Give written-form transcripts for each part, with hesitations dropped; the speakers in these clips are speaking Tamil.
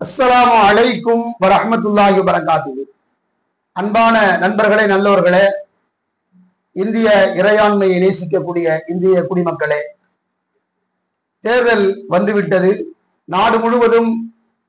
அஸ்ஸலாமு அலைக்கும் வரஹ்மத்துல்லாஹி வபரகாத்துஹு. அன்பான நண்பர்களே, நல்லோர்களே, இந்திய இறையாண்மையை நேசிக்கக்கூடிய இந்திய குடிமக்களே, தேர்தல் வந்துவிட்டது. நாடு முழுவதும்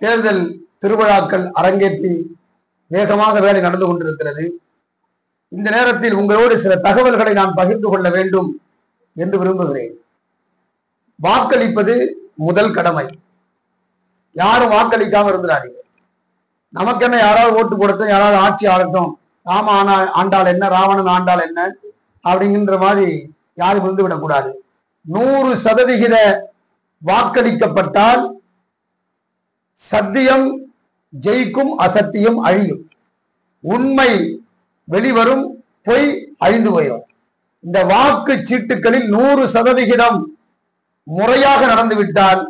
தேர்தல் திருவிழாக்கள் அரங்கேற்றி வேகமாக வேலை நடந்து கொண்டிருக்கிறது. இந்த நேரத்தில் உங்களோடு சில தகவல்களை நான் பகிர்ந்து கொள்ள வேண்டும் என்று விரும்புகிறேன். வாக்களிப்பது முதல் கடமை. யாரும் வாக்களிக்காம இருந்துடாதீங்க. நமக்கு என்ன, யாராவது ஓட்டு போடட்டும், யாராவது ஆட்சி ஆளட்டும், ராம ஆண்டால் என்ன, ராவணன் ஆண்டால் என்ன அப்படிங்கிற மாதிரி யாரும் விழுந்து விடக்கூடாது. 100% வாக்களிக்கப்பட்டால் சத்தியம் ஜெயிக்கும், அசத்தியம் அழியும், உண்மை வெளிவரும், பொய் அழிந்து போயிடும். இந்த வாக்கு சீட்டுகளில் 100% முறையாக நடந்துவிட்டால்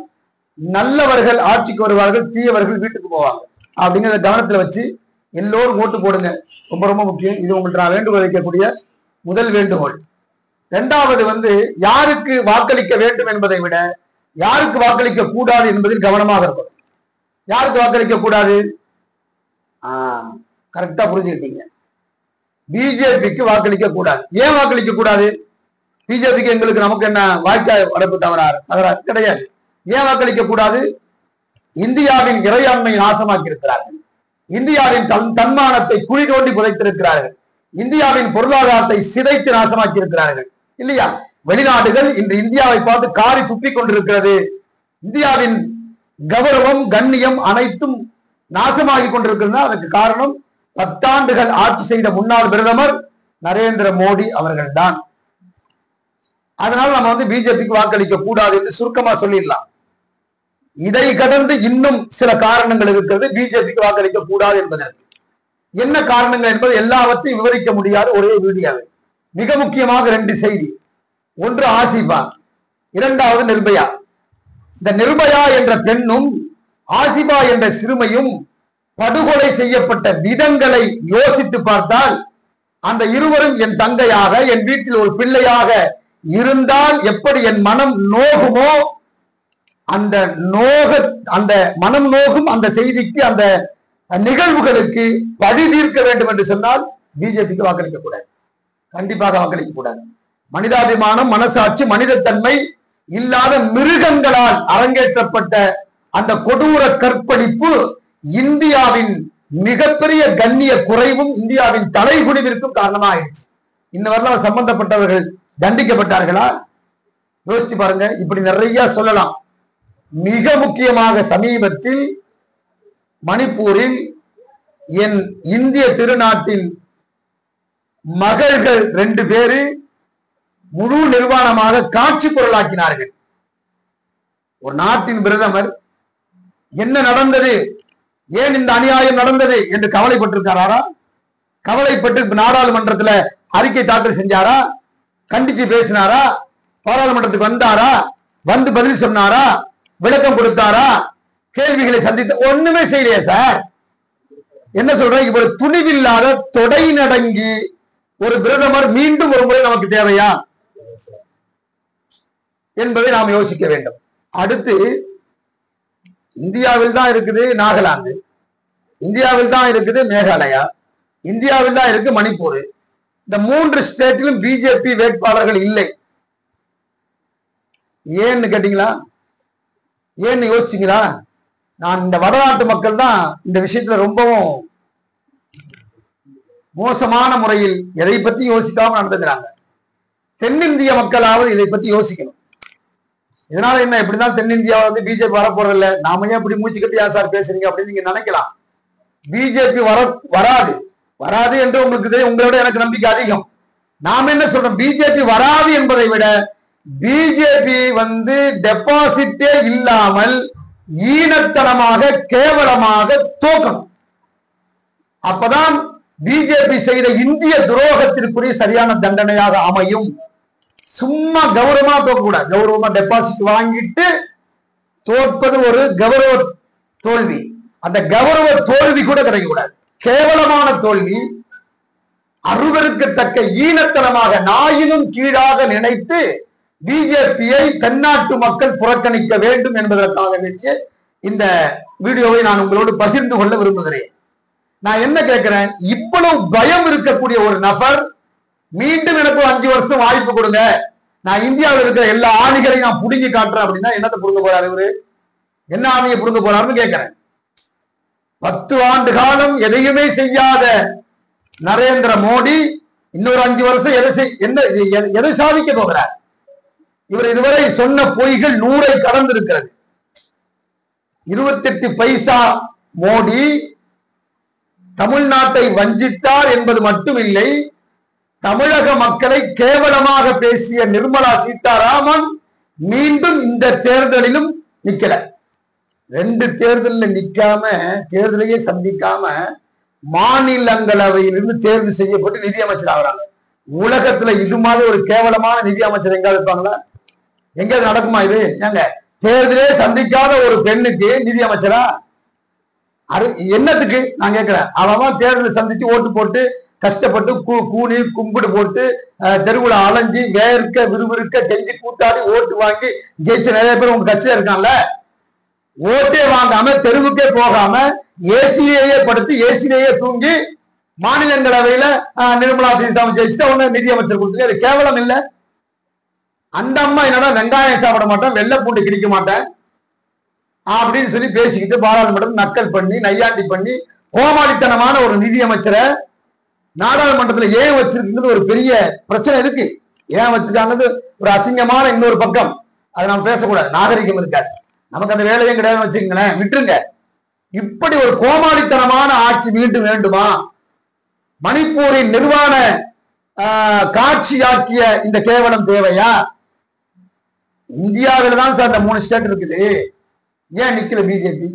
நல்லவர்கள் ஆட்சிக்கு வருவார்கள், தீயவர்கள் வீட்டுக்கு போவாங்க. அப்படிங்கிறத கவனத்துல வச்சு எல்லோரும் ஓட்டு போடுங்க. ரொம்ப ரொம்ப முக்கியம். இது உங்கள்கிட்ட நான் வேண்டுகோள் வைக்கக்கூடிய முதல் வேண்டுகோள். இரண்டாவது யாருக்கு வாக்களிக்க வேண்டும் என்பதை விட யாருக்கு வாக்களிக்க கூடாது என்பதில் கவனமாக இருக்கணும். யாருக்கு வாக்களிக்க கூடாது? கரெக்டா புரிஞ்சுக்கிட்டீங்க. பிஜேபிக்கு வாக்களிக்க கூடாது. ஏன் வாக்களிக்க கூடாது? பிஜேபிக்கு எங்களுக்கு நமக்கு என்ன வாய்க்காய் வரப்பு தவறாரு கிடையாது. ஏன் வாக்களிக்க கூடாது? இந்தியாவின் இறையாண்மையை நாசமாக்கி இருக்கிறார்கள். இந்தியாவின் தன்மானத்தை குழி தோண்டி புதைத்திருக்கிறார்கள். இந்தியாவின் பொருளாதாரத்தை சிதைத்து நாசமாக்கி இருக்கிறார்கள் இல்லையா? வெளிநாடுகள் இன்று இந்தியாவை பார்த்து காரி துப்பிக் கொண்டிருக்கிறது. இந்தியாவின் கௌரவம், கண்ணியம் அனைத்தும் நாசமாகி கொண்டிருக்கிறது. அதுக்கு காரணம் 10 ஆண்டுகள் ஆட்சி செய்த முன்னாள் பிரதமர் நரேந்திர மோடி அவர்கள் தான். அதனால நம்ம பிஜேபிக்கு வாக்களிக்க கூடாது என்று சுருக்கமா சொல்லிடலாம். இதை கடந்து இன்னும் சில காரணங்கள் இருக்கிறது பிஜேபிக்கு வாக்களிக்க கூடாது என்பதற்கு. என்ன காரணங்கள் என்பது எல்லாவற்றையும் விவரிக்க முடியாத ஒரே வீடியோவில் மிக முக்கியமாக 2 செய்தி. ஒன்று ஆசிபா, இரண்டாவது நிர்பயா. இந்த நிர்பயா என்ற பெண்ணும் ஆசிபா என்ற சிறுமையும் படுகொலை செய்யப்பட்ட விதங்களை யோசித்து பார்த்தால் அந்த இருவரும் என் தங்கையாக, என் வீட்டில் ஒரு பிள்ளையாக இருந்தால் எப்படி என் மனம் நோகுமோ, அந்த மனம் நோகும் அந்த செய்திக்கு, அந்த நிகழ்வுகளுக்கு பழி தீர்க்க வேண்டும் என்று சொன்னால் பிஜேபிக்கு வாக்களிக்க கூடாது. கண்டிப்பாக வாக்களிக்க கூடாது. மனிதாபிமானம், மனசாட்சி, மனிதத்தன்மை இல்லாத மிருகங்களால் அரங்கேற்றப்பட்ட அந்த கொடூர கற்பழிப்பு இந்தியாவின் மிகப்பெரிய கண்ணிய குறைவும் இந்தியாவின் தலைகுனிவிற்கும் காரணமாயிடுச்சு. இந்த வரலாறு சம்பந்தப்பட்டவர்கள் தண்டிக்கப்பட்டார்களா? யோசிச்சு பாருங்க. இப்படி நிறைய சொல்லலாம். மிக முக்கியமாக சமீபத்தில் மணிப்பூரில் என் இந்திய திருநாட்டின் மகள்கள் 2 பேரு முழு நிர்வாணமாக காட்சி பொருளாக்கினார்கள். ஒரு நாட்டின் பிரதமர் என்ன நடந்தது, ஏன் இந்த அநியாயம் நடந்தது என்று கவலைப்பட்டிருக்காரா? கவலைப்பட்டு நாடாளுமன்றத்தில் அறிக்கை தாக்கல் செஞ்சாரா? கண்டிச்சு பேசினாரா? பாராளுமன்றத்துக்கு வந்தாரா? வந்து பதில் சொன்னாரா? விளக்கம் கொடுத்தாரா? கேள்விகளை சந்தித்த ஒண்ணுமே செய்யலையா சார்? என்ன சொல்ற? இவ்வளவு துணிவில்லாத தொடை நடங்கி ஒரு பிரதமர் மீண்டும் ஒரு முறை நமக்கு தேவையா என்பதை நாம் யோசிக்க வேண்டும். அடுத்து, இந்தியாவில் தான் இருக்குது நாகாலாந்து, இந்தியாவில் தான் இருக்குது மேகாலயா, இந்தியாவில் தான் இருக்கு மணிப்பூர். இந்த 3 ஸ்டேட்டிலும் பிஜேபி வேட்பாளர்கள் இல்லை. ஏன்னு கேட்டீங்களா? ஏன்னு யோசிச்சீங்களா? நான் இந்த வடநாட்டு மக்கள் தான் இந்த விஷயத்துல ரொம்பவும் மோசமான முறையில் எதை பற்றி யோசிக்காம நடந்துக்கிறாங்க. தென்னிந்திய மக்களாவது இதை பற்றி யோசிக்கணும். இதனால என்ன, எப்படிதான் தென்னிந்தியாவில் பிஜேபி வரப்போறதில்ல, நாம ஏன் இப்படி மூச்சு கட்டி யார் சார் பேசுறீங்க அப்படின்னு நீங்க நினைக்கலாம். பிஜேபி வராது வராது என்று உங்களுக்கு தெரியும். உங்களோட எனக்கு நம்பிக்கை அதிகம். நாம என்ன சொல்றோம்? பிஜேபி வராது என்பதை விட பிஜேபி டெபாசிட்டே இல்லாமல் ஈனத்தனமாக கேவலமாக தோக்கணும். அப்பதான் பிஜேபி செய்த இந்திய துரோகத்திற்குரிய சரியான தண்டனையாக அமையும். சும்மா கௌரவமா தோக்கக்கூடாது. கௌரவமா டெபாசிட் வாங்கிட்டு தோற்பது ஒரு கௌரவ தோல்வி. அந்த கௌரவ தோல்வி கூட கிடைக்கக்கூடாது. கேவலமான தோல்வி, அருவருக்கத்தக்க ஈனத்தனமாக நாயினும் கீழாக நினைத்து பிஜேபியை தென்னாட்டு மக்கள் புறக்கணிக்க வேண்டும் என்பதற்காக வேண்டிய இந்த வீடியோவை நான் உங்களோடு பகிர்ந்து கொள்ள விரும்புகிறேன். நான் என்ன கேட்கிறேன், இவ்வளவு பயம் இருக்கக்கூடிய ஒரு நபர் மீண்டும் எனக்கு 5 வருஷம் வாய்ப்பு கொடுங்க, நான் இந்தியாவில் இருக்கிற எல்லா ஆணிகளையும் நான் புடுங்கி காட்டுறேன் அப்படின்னா என்னத்தை புடுங்க போறாரு இவரு? என்ன ஆணியை புடுங்க போறாருன்னு கேட்கிறேன். 10 ஆண்டு காலம் எதையுமே செய்யாத நரேந்திர மோடி இன்னொரு 5 வருஷம் எதை சாதிக்க போகிறார்? இவர் இதுவரை சொன்ன பொய்கள் 100 கடந்து இருக்கிறது. 28 பைசா மோடி தமிழ்நாட்டை வஞ்சித்தார் என்பது மட்டுமில்லை, தமிழக மக்களை கேவலமாக பேசிய நிர்மலா சீதாராமன் மீண்டும் இந்த தேர்தலிலும் நிக்கல. 2 தேர்தலில் நிக்காம, தேர்தலையே சந்திக்காம மாநிலங்களவையிலிருந்து தேர்வு செய்யப்பட்டு நிதியமைச்சர் ஆகிறாங்க. உலகத்துல இது மாதிரி ஒரு கேவலமான நிதியமைச்சர் எங்காவது இருப்பாங்களா? எங்கேயாவது நடக்குமா இது? ஏங்க, தேர்தலே சந்திக்காத ஒரு பெண்ணுக்கு நிதியமைச்சரா? என்னத்துக்கு நான் கேட்கிறேன். அவன் தேர்தலை சந்திச்சு ஓட்டு போட்டு கஷ்டப்பட்டு கூணி கும்பிடு போட்டு தெருவுல அலைஞ்சி வேர்க்க விறுவிறுக்க கெஞ்சி கூத்தாடி ஓட்டு வாங்கி ஜெயிச்ச நிறைய பேர் உங்க கட்சியில இருக்கான்ல. ஓட்டே வாங்காம தெருவுக்கே போகாம ஏசிலேயே படுத்து ஏசிலேயே தூங்கி மாநிலங்களவையில நிர்மலா சீதாராமன் ஜெயிச்சுட்டு ஒண்ணு நிதியமைச்சர் கொடுத்து, அது கேவலம் இல்ல? அந்த அம்மா என்னன்னா வெங்காயம் சாப்பிட மாட்டேன், வெள்ளை பூண்டு கிடிக்க மாட்டேன் அப்படின்னு சொல்லி பேசிக்கிட்டு பாராளுமன்றத்தில் நக்கல் பண்ணி நையாண்டி பண்ணி கோமாளித்தனமான ஒரு நிதியமைச்சரை நாடாளுமன்றத்தில் ஏன் வச்சிருக்கிறது ஒரு பெரிய பிரச்சனை இருக்கு. ஏன் வச்சிருக்காங்கிறது ஒரு அசிங்கமான இன்னொரு பக்கம். அதை நாம் பேசக்கூடாது, நாகரிகம் இருக்காது, நமக்கு அந்த வேலையும் கிடையாது வச்சுக்கங்களேன், விட்டுருங்க. இப்படி ஒரு கோமாளித்தனமான ஆட்சி மீண்டும் வேண்டுமா? மணிப்பூரில் நிர்வாண காட்சியாக்கிய இந்த கேவலம் தேவையா? இந்தியாவில் தான் சார் இந்த 3 ஸ்டேட் இருக்குது. ஏன் நிக்கல பிஜேபி?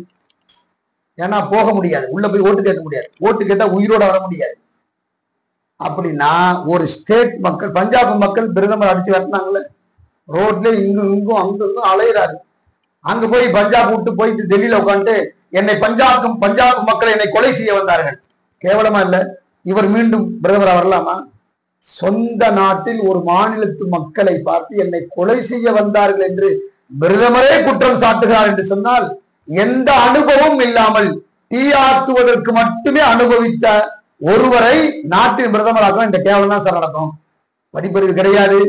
ஏன்னா போக முடியாது, உள்ள போய் ஓட்டு கேட்க முடியாது, ஓட்டு கேட்டா உயிரோட வர முடியாது. அப்படின்னா ஒரு ஸ்டேட் மக்கள், பஞ்சாப் மக்கள் பிரதமர் அடிச்சு வரட்டாங்கல்ல, ரோட்ல இங்கும் அங்கும் அலையிறாரு. அங்க போய் பஞ்சாப் விட்டு போயிட்டு டெல்லியில உட்காந்துட்டு என்னை பஞ்சாப் மக்களை என்னை கொலை செய்ய வந்தார்கள். கேவலமா இல்ல? இவர் மீண்டும் பிரதமரா வரலாமா? சொந்த நாட்டில் ஒரு மாநிலத்து மக்களை பார்த்து என்னை கொலை செய்ய வந்தார்கள் என்று பிரதமரே குற்றம் சாட்டுகிறார் என்று சொன்னால், எந்த அனுபவம் இல்லாமல் தீயாத்துவதற்கு மட்டுமே அனுபவித்த ஒருவரை நாட்டின் பிரதமராக இந்த கேவலம் தான் சார் நடக்கும். படிப்பறிவு கிடையாது,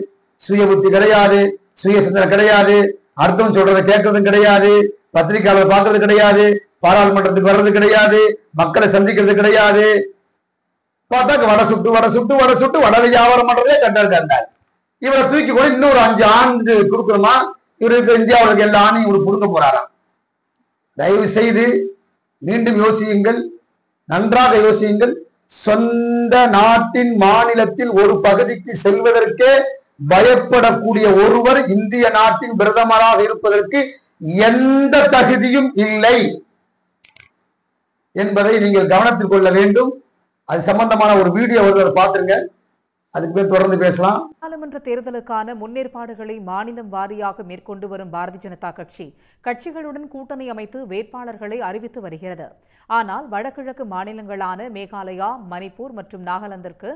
சுய புத்தி கிடையாது, சுய சிந்தனை கிடையாது, அர்த்தம் சொல்றதை கேட்கறதும் கிடையாது, பத்திரிகையாளர் பார்க்கறது கிடையாது, பாராளுமன்றத்துக்கு வர்றது கிடையாது, மக்களை சந்திக்கிறது கிடையாது. பார்த்தா வடை சுட்டு வட வியாபாரம் பண்றதே கண்டார். இவரை தூக்கி கூட இன்னொரு 5 ஆண்டு கொடுக்கணுமா? இவருக்கு இந்தியாவுக்கு எல்லா ஆணையும் இவரு கொடுக்க போறாராம். தயவு செய்து மீண்டும் யோசியுங்கள், நன்றாக யோசியுங்கள். சொந்த நாட்டின் மாநிலத்தில் ஒரு பகுதிக்கு செல்வதற்கே பயப்படக்கூடிய ஒருவர் இந்திய நாட்டின் பிரதமராக இருப்பதற்கு எந்த தகுதியும் இல்லை என்பதை நீங்கள் கவனத்தில் கொள்ள வேண்டும். அது சம்பந்தமான ஒரு வீடியோ வருவதை பார்த்துருங்க, அதுக்கு பேர் தொடர்ந்து பேசலாம். நாடாளுமன்ற தேர்தலுக்கான முன்னேற்பாடுகளை மாநிலம் வாரியாக மேற்கொண்டு வரும் பாரதிய ஜனதா கட்சி கட்சிகளுடன் கூட்டணி அமைத்து வேட்பாளர்களை அறிவித்து வருகிறது. ஆனால் வடகிழக்கு மாநிலங்களான மேகாலயா, மணிப்பூர் மற்றும் நாகாலாந்திற்கு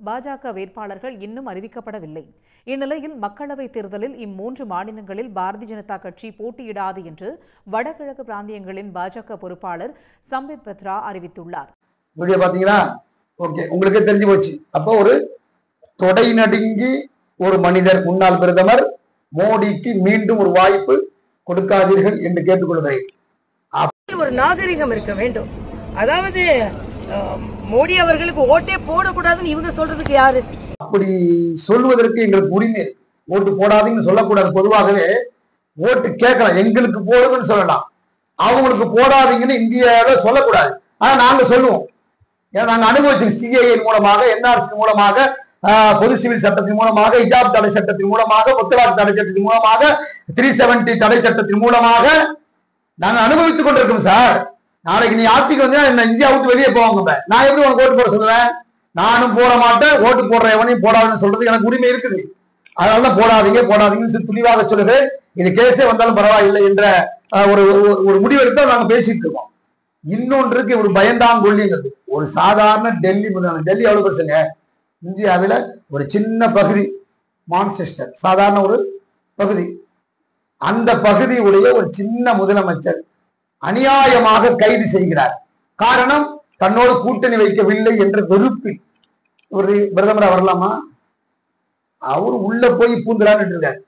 பாஜக வேட்பாளர்கள் இன்னும் அறிவிக்கப்படவில்லை. இந்நிலையில் மக்களவைத் தேர்தலில் இம்3 மாநிலங்களில் பாரதிய ஜனதா கட்சி போட்டியிடாது என்று வடகிழக்கு பிராந்தியங்களின் பாஜக பொறுப்பாளர் சம்பித் பத்ரா அறிவித்துள்ளார். வீடியோ பாத்தீங்களா? ஓகே, உங்களுக்கு தெரிஞ்சு போச்சு. அப்போ ஒரு தொடை நடுங்கி ஒரு மனிதர், முன்னாள் பிரதமர் மோடிக்கு மீண்டும் ஒரு வாய்ப்பு கொடுக்காதீர்கள் என்று கேட்டுக்கொள்கிறேன். ஒரு நாகரிகம் இருக்க வேண்டும். அதாவது மோடி அவர்களுக்கு ஓட்டே போடக்கூடாதுன்னு இவங்க சொல்றதுக்கு யாரு? அப்படி சொல்வதற்கு எங்களுக்கு உரிமை. ஓட்டு போடாதீங்கன்னு சொல்லக்கூடாது. பொதுவாகவே ஓட்டு கேட்கலாம், எங்களுக்கு போடுங்கன்னு சொல்லலாம், அவங்களுக்கு போடாதீங்கன்னு இந்தியாவில் சொல்லக்கூடாது. ஆனா நாங்க சொல்லுவோம். நாங்க அனுபவிச்சு சிஏஏ மூலமாக, என்ஆர்சி மூலமாக, பொது சிவில் சட்டத்தின் மூலமாக, ஹிஜாப் தடை சட்டத்தின் மூலமாக, முத்தலாக் தடை சட்டத்தின் மூலமாக, 370 தடை சட்டத்தின் மூலமாக நாங்க அனுபவித்துக் கொண்டிருக்கோம் சார். நாளைக்கு நீ ஆட்சிக்கு வந்து என்ன இந்தியா விட்டு வெளியே போவாங்க, நான் எப்படி உனக்கு ஓட்டு போட சொல்லுவேன்? நானும் போட மாட்டேன், ஓட்டு போடுற எவனையும் போடாதுன்னு சொல்றது எனக்கு உரிமை இருக்குது. அதனால போடாதீங்கன்னு துணிவாக சொல்லுகிறேன். இது கேஸே வந்தாலும் பரவாயில்லை என்ற ஒரு முடிவெடுத்தா நாங்க பேசிட்டு இருக்கோம். இன்னொன்றுக்கு ஒரு பயந்தாங்கொல்லிங்கிறது. ஒரு சாதாரண டெல்லி எவ்வளவு பெருசுங்க? இந்தியாவில ஒரு சின்ன பகுதி, மான்செஸ்டர், சாதாரண ஒரு பகுதி. அந்த பகுதியுடைய ஒரு சின்ன முதலமைச்சர் அநியாயமாக கைது செய்கிறார். காரணம், தன்னோடு கூட்டணி வைக்கவில்லை என்ற வெறுப்பில். ஒரு பிரதமர் வரலாமா? அவரு உள்ள போய் பூந்துலான்னு இருக்காரு.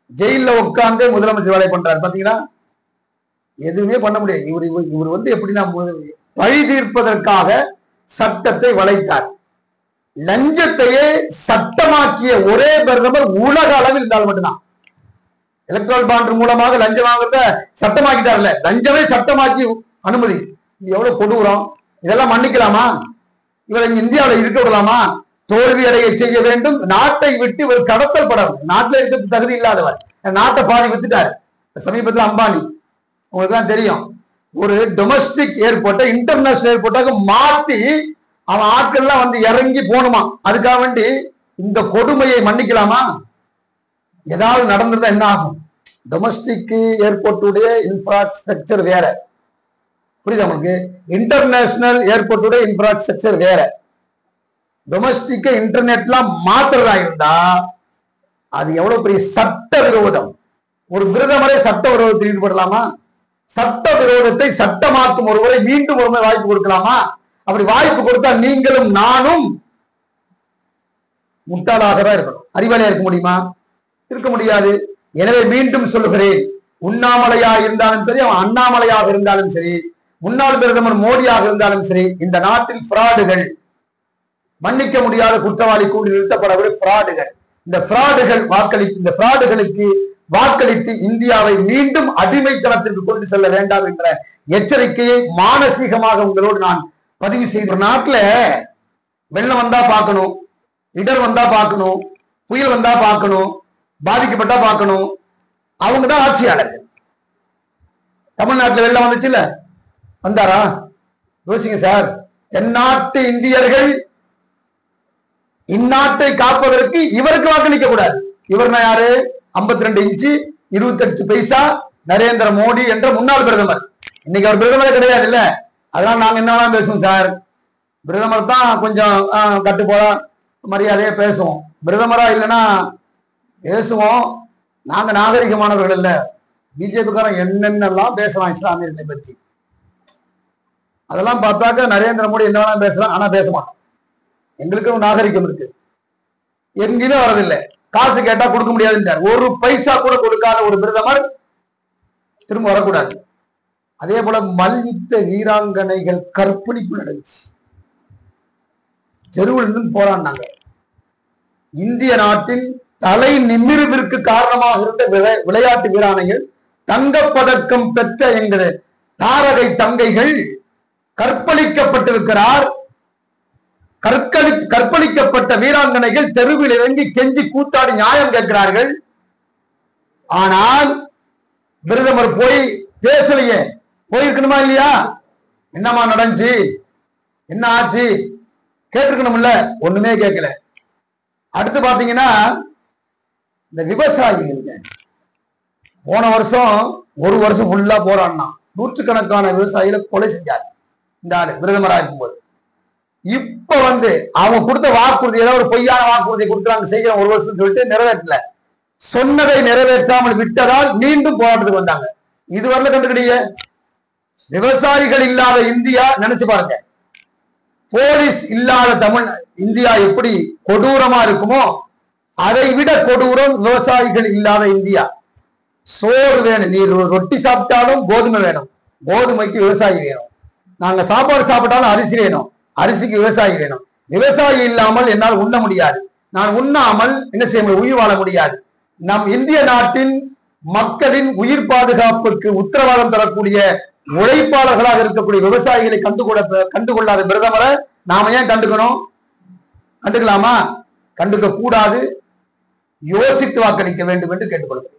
ஜெயில உட்கார்ந்து முதலமைச்சர் வேலை பண்றாரு. பாத்தீங்களா, எதுவுமே பண்ண முடியாது. இவர் வந்து எப்படின்னா பழி தீர்ப்பதற்காக சட்டத்தை வளைத்தார். லஞ்சத்தையே சட்டமாக்கிய ஒரே பிரதமர் உலக அளவில் இருந்தால் மட்டும்தான். எலக்ட்ரல் பாண்ட் மூலமாக லஞ்சம் வாங்குறத சட்டமாக்கிட்டார்ல, லஞ்சமே சட்டமாக்கி அனுமதி. இது எவ்வளவு கொடூரம்! இதெல்லாம் மன்னிக்கலாமா? இவரை இந்தியாவில் இருக்க விடலாமா? தோல்வி அடைய செய்ய வேண்டும். நாட்டை விட்டு இவர் கடத்தல் படணும். நாட்டில் இருக்கிறது தகுதி இல்லாதவர். நாட்டை பாதி வித்துட்டார். சமீபத்தில் அம்பானி, உங்களுக்கு தான் தெரியும், ஒரு டொமஸ்டிக் ஏர்போர்ட்டை இன்டர்நேஷனல் ஏர்போர்ட்டாக மாத்தி அவன் ஆட்கள்லாம் வந்து இறங்கி போகணுமா. அதுக்காக வேண்டி இந்த கொடுமையை மன்னிக்கலாமா? ஏதாவது நடந்திருந்தா என்ன ஆகும்? டொமஸ்டிக் ஏர்போர்ட்டுடைய இன்ஃப்ராஸ்ட்ரக்சர் வேற, புரியுது உங்களுக்கு? இன்டர்நேஷனல் ஏர்போர்ட்டுடைய இன்ஃப்ராஸ்ட்ரக்சர் வேற. டொமஸ்டிக் இன்டர்நெட்லாம் மாத்துறதா இருந்தா அது எவ்வளவு பெரிய சட்ட விரோதம். ஒரு பிரதமரை சட்ட விரோதத்தில் ஈடுபடலாமா? சட்ட விரோதத்தை சட்டமாக்கும் ஒருவரை மீண்டும் ஒரு வாய்ப்பு கொடுக்கலாமா? அப்படி வாய்ப்பு கொடுத்தால் நீங்களும் நானும் முட்டாளாக தான் இருக்கணும். அறிவாளியா இருக்க முடியுமா? இருக்க முடியாது. எனவே மீண்டும் சொல்லுகிறேன், உண்ணாமலையா இருந்தாலும் சரி, அவன் அண்ணாமலையாக இருந்தாலும் சரி, முன்னாள் பிரதமர் மோடியாக இருந்தாலும் சரி, இந்த நாட்டில் பிராடுகள், மன்னிக்க முடியாத குற்றவாளி கூடி நிறுத்தப்படவில்லை பிராடுகள். இந்த பிராடுகளுக்கு வாக்களித்து இந்தியாவை மீண்டும் அடிமைத்தனத்திற்கு கொண்டு செல்ல வேண்டாம் என்ற எச்சரிக்கையை மானசீகமாக உங்களோடு நான் பதிவு செய்கிற. நாட்டுல வெள்ளம் வந்தா பார்க்கணும், இடர் வந்தா பார்க்கணும், புயல் வந்தா பார்க்கணும், பாதிக்கப்பட்டா பார்க்கணும். அவங்கதான் ஆட்சியாளர்கள். தமிழ்நாட்டுல வெள்ளம் வந்துச்சு இல்ல, வந்தாரா? யோசிங்க சார். தென்னாட்டு இந்தியர்கள் இந்நாட்டை காப்பதற்கு இவருக்கு வாக்களிக்க கூடாது. இவர்னா யாரு? 52 இன்ச்சு 28 பைசா நரேந்திர மோடி என்ற முன்னாள் பிரதமர். இன்னைக்கு அவர் பிரதமரே கிடையாது இல்ல. அதனால நாங்க என்ன வேணாலும் பேசுவோம் சார். பிரதமர் தான் கொஞ்சம் கட்டுப்போடா மரியாதையா பேசுவோம். பிரதமரா இல்லைன்னா பேசுவோம். நாங்க நாகரிகமானவர்கள் இல்ல. பிஜேபிக்காரன் என்னென்னலாம் பேசலாம் இஸ்லாமியர்களை பத்தி, அதெல்லாம் பார்த்தாக்க நரேந்திர மோடி என்ன வேணாலும் பேசலாம், ஆனா பேச மாட்டோம். எங்களுக்கு நாகரிகம் இருக்கு. எங்கேயுமே வரதில்லை. காசு கேட்டா கொடுக்க முடியாதுன்றார். ஒரு பைசா கூட கொடுக்காத ஒரு பிரதமர் திரும்ப வரக்கூடாது. அதே போல மல்யுத்த வீராங்கனைகள் கற்பழிப்பு நடந்துச்சு. தெருவில் இருந்து போராடினாங்க. இந்திய நாட்டின் தலை நிமிர்விற்கு காரணமாக இருந்த விளையாட்டு வீராணைகள், தங்கப்பதக்கம் பெற்ற எங்கள் தாரகை தங்கைகள் கற்பழிக்கப்பட்டிருக்கிறார். கற்பழிக்கப்பட்ட வீராங்கனைகள் தெருவில் இறங்கி கெஞ்சி கூத்தாடி நியாயம் கேட்கிறார்கள். ஆனால் பிரதமர் போய் பேசலையே. போயிருக்கணுமா இல்லையா? என்னமா நடந்துச்சு, என்ன ஆச்சு கேட்டிருக்கணும்ல. ஒண்ணுமே கேட்கல. அடுத்து பாத்தீங்கன்னா இந்த விவசாயிகள் போன வருஷம் ஒரு வருஷம் ஃபுல்லா போராடினான். நூற்றுக்கணக்கான விவசாயிகளை கொலை செஞ்சார் இந்த ஆளு பிரதமராக இருக்கும்போது. இப்ப வந்து அவங்க கொடுத்த வாக்குறுதி, ஏதாவது ஒரு பொய்யான வாக்குறுதி கொடுக்குறாங்க, செய்ய ஒரு வருஷம் சொல்லிட்டு நிறைவேற்றல. சொன்னதை நிறைவேற்றாமல் விட்டதால் மீண்டும் போராட்டத்துக்கு வந்தாங்க. இதுவரையில கண்டுக்கிட்டீங்க. விவசாயிகள் இல்லாத இந்தியா நினைச்சு பாருங்க. போலீஸ் இல்லாத இந்தியா எப்படி கொடூரமா இருக்குமோ அதை விட கொடூரம் விவசாயிகள் இல்லாத இந்தியா. சோறு வேணும், நீ ரொட்டி சாப்பிட்டாலும் கோதுமை வேணும், கோதுமைக்கு விவசாயி வேணும். நாங்க சாப்பாடு சாப்பிட்டாலும் அரிசி வேணும், அரிசிக்கு விவசாயி வேணும். விவசாயி இல்லாமல் என்னால் உண்ண முடியாது. நான் உண்ணாமல் என்ன செய்ய முடியும்? உயிர் வாழ முடியாது. நம் இந்திய நாட்டின் மக்களின் உயிர் பாதுகாப்புக்கு உத்தரவாதம் தரக்கூடிய உழைப்பாளர்களாக இருக்கக்கூடிய விவசாயிகளை கண்டுகொள்ளாத பிரதமரை நாம ஏன் கண்டுக்கணும்? கண்டுக்கலாமா? கண்டுக்க கூடாது. யோசித்து வாக்களிக்க வேண்டும் என்று கேட்டுக்கொள்கிறேன்.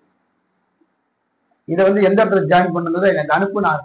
இதை வந்து எந்த இடத்துல ஜாயின் பண்ணுறதை எனக்கு அனுப்பு. நான்